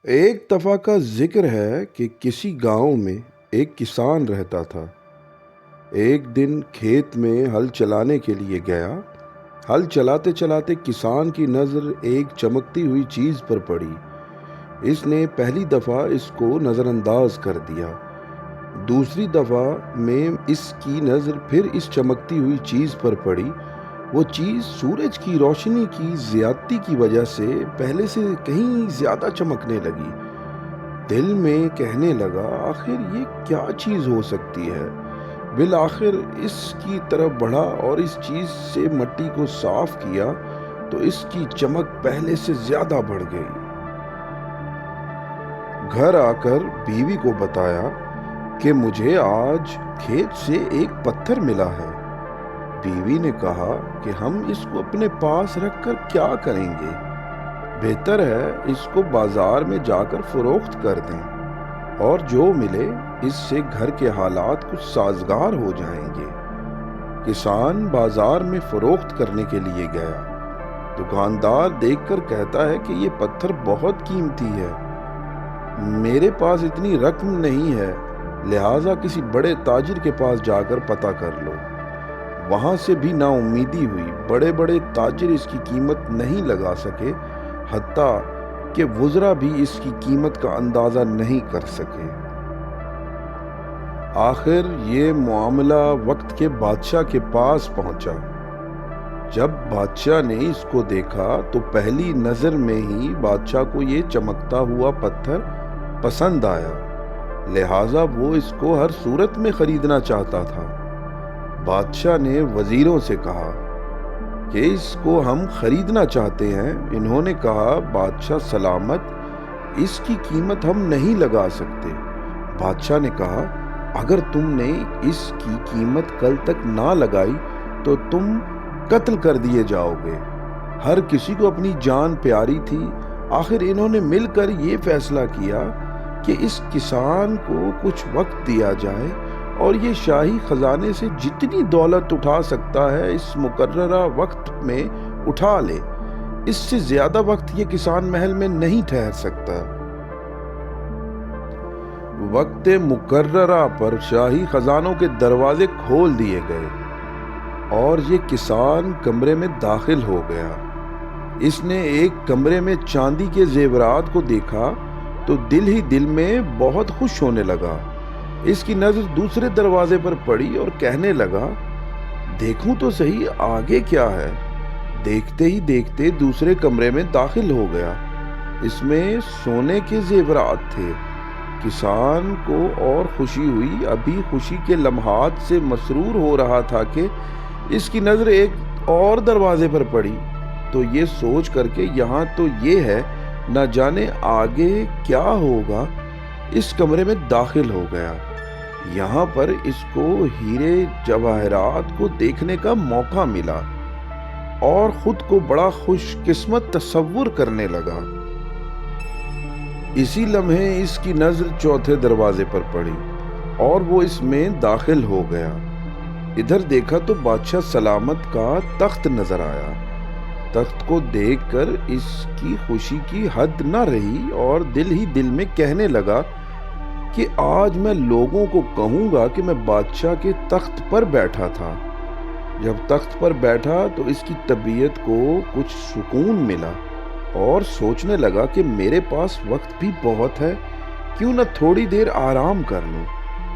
ایک دفعہ کا ذکر ہے کہ کسی گاؤں میں ایک کسان رہتا تھا۔ ایک دن کھیت میں ہل چلانے کے لیے گیا۔ ہل چلاتے چلاتے کسان کی نظر ایک چمکتی ہوئی چیز پر پڑی۔ اس نے پہلی دفعہ اس کو نظر انداز کر دیا۔ دوسری دفعہ میں اس کی نظر پھر اس چمکتی ہوئی چیز پر پڑی۔ وہ چیز سورج کی روشنی کی زیادتی کی وجہ سے پہلے سے کہیں زیادہ چمکنے لگی۔ دل میں کہنے لگا، آخر یہ کیا چیز ہو سکتی ہے؟ بالآخر اس کی طرف بڑھا اور اس چیز سے مٹی کو صاف کیا تو اس کی چمک پہلے سے زیادہ بڑھ گئی۔ گھر آ کر بیوی کو بتایا کہ مجھے آج کھیت سے ایک پتھر ملا ہے۔ بیوی نے کہا کہ ہم اس کو اپنے پاس رکھ کر کیا کریں گے؟ بہتر ہے اس کو بازار میں جا کر فروخت کر دیں اور جو ملے اس سے گھر کے حالات کچھ سازگار ہو جائیں گے۔ کسان بازار میں فروخت کرنے کے لیے گیا۔ دکاندار دیکھ کر کہتا ہے کہ یہ پتھر بہت قیمتی ہے، میرے پاس اتنی رقم نہیں ہے، لہٰذا کسی بڑے تاجر کے پاس جا کر پتہ کر لو۔ وہاں سے بھی نا امیدی ہوئی۔ بڑے بڑے تاجر اس کی قیمت نہیں لگا سکے، حتیٰ کہ وزراء بھی اس کی قیمت کا اندازہ نہیں کر سکے۔ آخر یہ معاملہ وقت کے بادشاہ کے پاس پہنچا۔ جب بادشاہ نے اس کو دیکھا تو پہلی نظر میں ہی بادشاہ کو یہ چمکتا ہوا پتھر پسند آیا، لہٰذا وہ اس کو ہر صورت میں خریدنا چاہتا تھا۔ بادشاہ نے وزیروں سے کہا کہ اس کو ہم خریدنا چاہتے ہیں۔ انہوں نے کہا، بادشاہ سلامت، اس کی قیمت ہم نہیں لگا سکتے۔ بادشاہ نے کہا، اگر تم نے اس کی قیمت کل تک نہ لگائی تو تم قتل کر دیے جاؤ گے۔ ہر کسی کو اپنی جان پیاری تھی۔ آخر انہوں نے مل کر یہ فیصلہ کیا کہ اس کسان کو کچھ وقت دیا جائے اور یہ شاہی خزانے سے جتنی دولت اٹھا سکتا ہے اس مقررہ وقت میں اٹھا لے۔ اس سے زیادہ وقت یہ کسان محل میں نہیں ٹھہر سکتا۔ وقت مقررہ پر شاہی خزانوں کے دروازے کھول دیے گئے اور یہ کسان کمرے میں داخل ہو گیا۔ اس نے ایک کمرے میں چاندی کے زیورات کو دیکھا تو دل ہی دل میں بہت خوش ہونے لگا۔ اس کی نظر دوسرے دروازے پر پڑی اور کہنے لگا، دیکھوں تو صحیح آگے کیا ہے۔ دیکھتے ہی دیکھتے دوسرے کمرے میں داخل ہو گیا۔ اس میں سونے کے زیورات تھے۔ کسان کو اور خوشی ہوئی۔ ابھی خوشی کے لمحات سے مسرور ہو رہا تھا کہ اس کی نظر ایک اور دروازے پر پڑی تو یہ سوچ کر کے یہاں تو یہ ہے، نہ جانے آگے کیا ہوگا، اس کمرے میں داخل ہو گیا۔ یہاں پر اس کو ہیرے جواہرات کو دیکھنے کا موقع ملا اور خود کو بڑا خوش قسمت تصور کرنے لگا۔ اسی لمحے اس کی نظر چوتھے دروازے پر پڑی اور وہ اس میں داخل ہو گیا۔ ادھر دیکھا تو بادشاہ سلامت کا تخت نظر آیا۔ تخت کو دیکھ کر اس کی خوشی کی حد نہ رہی اور دل ہی دل میں کہنے لگا کہ آج میں لوگوں کو کہوں گا کہ میں بادشاہ کے تخت پر بیٹھا تھا۔ جب تخت پر بیٹھا تو اس کی طبیعت کو کچھ سکون ملا اور سوچنے لگا کہ میرے پاس وقت بھی بہت ہے، کیوں نہ تھوڑی دیر آرام کر لوں۔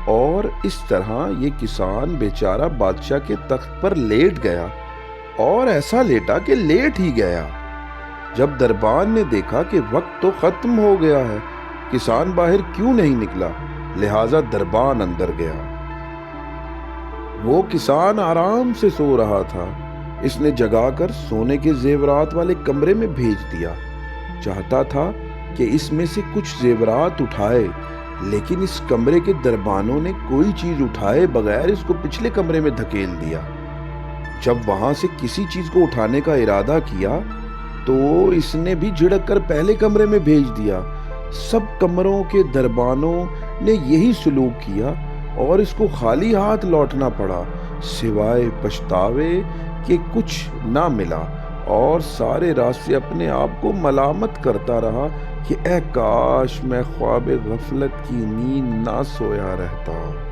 اور اس طرح یہ کسان بیچارہ بادشاہ کے تخت پر لیٹ گیا اور ایسا لیٹا کہ لیٹ ہی گیا۔ جب دربان نے دیکھا کہ وقت تو ختم ہو گیا ہے، کسان باہر کیوں نہیں نکلا، لہٰذا دربان اندر گیا۔ وہ کسان آرام سے سو رہا تھا۔ اس نے جگا کر سونے کے زیورات والے کمرے میں بھیج دیا۔ چاہتا تھا کہ اس میں سے کچھ زیورات اٹھائے، لیکن اس کمرے کے دربانوں نے کوئی چیز اٹھائے بغیر اس کو پچھلے کمرے میں دھکیل دیا۔ جب وہاں سے کسی چیز کو اٹھانے کا ارادہ کیا تو اس نے بھی جھڑک کر پہلے کمرے میں بھیج دیا۔ سب کمروں کے دربانوں نے یہی سلوک کیا اور اس کو خالی ہاتھ لوٹنا پڑا، سوائے پچھتاوے کہ کچھ نہ ملا، اور سارے راستے اپنے آپ کو ملامت کرتا رہا کہ اے کاش میں خواب غفلت کی نیند نہ سویا رہتا۔